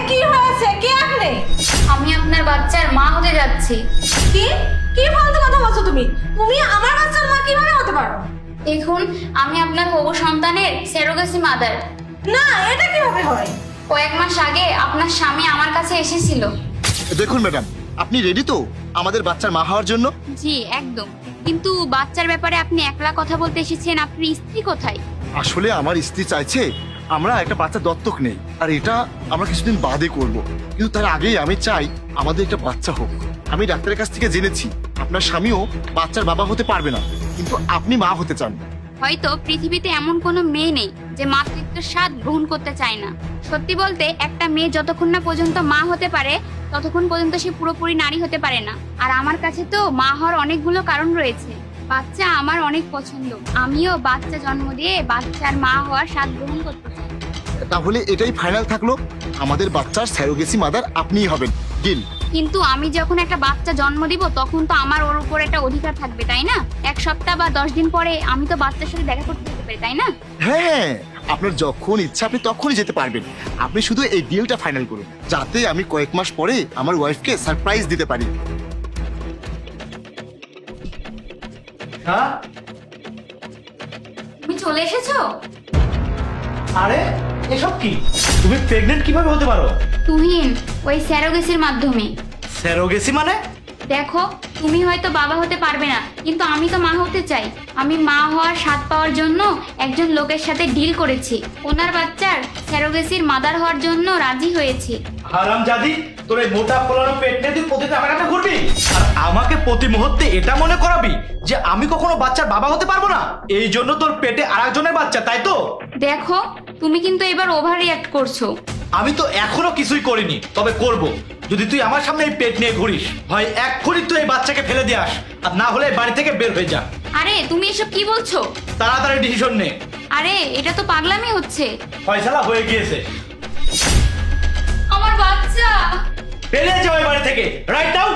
কি হয়েছে? কে আপনি? আমি আপনার বাচ্চার মা হতে যাচ্ছি। কি কি ফালতু কথা বলছো তুমি? তুমি আমার বাচ্চার মা কিভাবে হতে পারো? দেখুন, আমি আপনার হবু সন্তানের সেরোগেসি মাদার। না, এটা কিভাবে হয়? কয়েক মাস আগে আপনার স্বামী আমার কাছে এসেছিল। দেখুন ম্যাডাম, আপনি রেডি তো আমাদের বাচ্চার মা হওয়ার জন্য? জি একদম, কিন্তু বাচ্চার ব্যাপারে আপনি একলা কথা বলতে এসেছেন, আপনার স্ত্রী কোথায়? আসলে আমার স্ত্রী চাইছে আমরা একটা বাচ্চা দত্তক নেই, আর এটা আমরা কিছুদিন বাদে করব। কিন্তু তার আগেই আমি চাই আমাদের একটা বাচ্চা হোক। আমি ডাক্তারের কাছ থেকে জেনেছি আপনার স্বামীও বাচ্চার বাবা হতে পারবে না, কিন্তু আপনি মা হতে চান। হয়তো পৃথিবীতে এমন কোনো মেয়ে নেই যে মাতৃত্বের স্বাদ গ্রহণ করতে চায় না। সত্যি বলতে, একটা মেয়ে যতক্ষণ না পর্যন্ত মা হতে পারে ততক্ষণ পর্যন্ত সে পুরোপুরি নারী হতে পারে না। আর আমার কাছে তো মা হওয়ার অনেকগুলো কারণ রয়েছে। বাচ্চা আমার অনেক পছন্দ, আমিও বাচ্চা জন্ম দিয়ে বাচ্চার মা হওয়ার স্বাদ গ্রহণ করতে চাই। তাহলে এটাই ফাইনাল থাকলো, আমাদের বাচ্চার স্যারোগেসি মাদার আপনিই হবেন। ডিল? কিন্তু আমি যখন একটা বাচ্চা জন্ম দিব তখন তো আমার ওর উপর একটা অধিকার থাকবে, তাই না? 1 সপ্তাহ বা 10 দিন পরে আমি তো বাচ্চার সাথে দেখা করতে যেতে পারি, তাই না? হ্যাঁ, আপনার যখন ইচ্ছা আপনি তখনই যেতে পারবেন। আপনি শুধু এই ডিলটা ফাইনাল করুন, যাতে আমি কয়েক মাস পরে আমার ওয়াইফকে সারপ্রাইজ দিতে পারি। হ্যাঁ, তুমি চলে এসেছো? আরে এসব কি? তুমি প্রেগনেন্ট কিভাবে হতে পারো? তুহিন, ওই স্যারোগেসির মাধ্যমে। স্যারোগেসি মানে? দেখো, তুমি হয়তো বাবা হতে পারবে না, কিন্তু আমি তো মা হতে চাই। আমি মা হওয়ার স্বাদ পাওয়ার জন্য একজন লোকের সাথে ডিল করেছি। ওনার বাচ্চার স্যারোগেসির মাদার হওয়ার জন্য রাজি হয়েছি। হারামজাদি, তোর এই মোটা ফোলানো পেট নিয়ে তুই প্রতিদিন আমার কাছে ঘুরবি আর আমাকে প্রতি মুহূর্তে এটা মনে করাবি যে আমি কখনো বাচ্চার বাবা হতে পারবো না? এই জন্য তোর পেটে আরেকজনের বাচ্চা, তাই তো? দেখো, তুমি কিন্তু এবার ওভার রিঅ্যাক্ট করছো। আমি তো এখনো কিছুই করিনি, তবে করব। যদি তুই আমার সামনে এই পেট নিয়ে ঘুরিস, হয় এক্ষুনি তুই এই বাচ্চাকে ফেলে দিয়ে আস, আর না হলে বাড়ি থেকে বের হয়ে যা। আরে তুমি এসব কি বলছো? তাড়াতাড়ি ডিসিশন নে। আরে এটা তো পাগলামি হচ্ছে। ফয়সালা হয়ে গিয়েছে। আমার বাচ্চা বেরিয়ে যাও এই বাড়ি থেকে, রাইট নাও।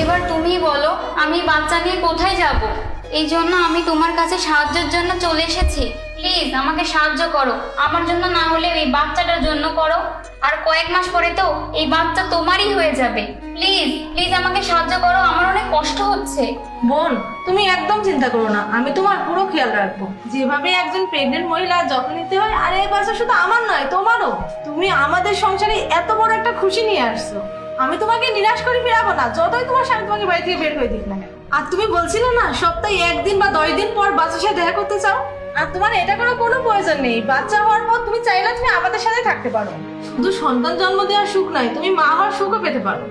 এবার তুমি বলো, আমি বাচ্চা নিয়ে কোথায় যাব? এই জন্য আমি তোমার কাছে সাহায্যের জন্য চলে এসেছি। প্লিজ আমাকে সাহায্য করো, আমার জন্য না হলে এই বাচ্চাটার জন্য করো। আর কয়েক মাস পরে তো এই বাচ্চা তোমারই হয়ে যাবে। প্লিজ প্লিজ আমাকে সাহায্য করো, আমার অনেক কষ্ট হচ্ছে। বোন, তুমি একদম চিন্তা করো না, আমি তোমার পুরো খেয়াল রাখবো। যেভাবে একজন প্রেগনেন্ট মহিলা যত্ন নিতে হয়, আর এই বাচ্চা শুধু আমার নয় তোমারও। তুমি আমাদের সংসারে এত বড় একটা খুশি নিয়ে আসছো, আমি তোমাকে নিরাশ করে ফেরাবো না, যতই তোমার স্বামী তোমাকে বাড়ি থেকে বের করে দিক না। আর তুমি বলছিলে না সপ্তাহে 1 দিন বা 10 দিন পর বাচ্চার সাথে দেখা করতে চাও, আর তোমার এটা করার কোনো প্রয়োজন নেই। বাচ্চা হওয়ার পর তুমি চাইলে তুমি আমাদের সাথে থাকতে পারো। শুধু সন্তান জন্ম দেওয়ার সুখ নয়, তুমি মা হওয়ার সুখও পেতে পারো।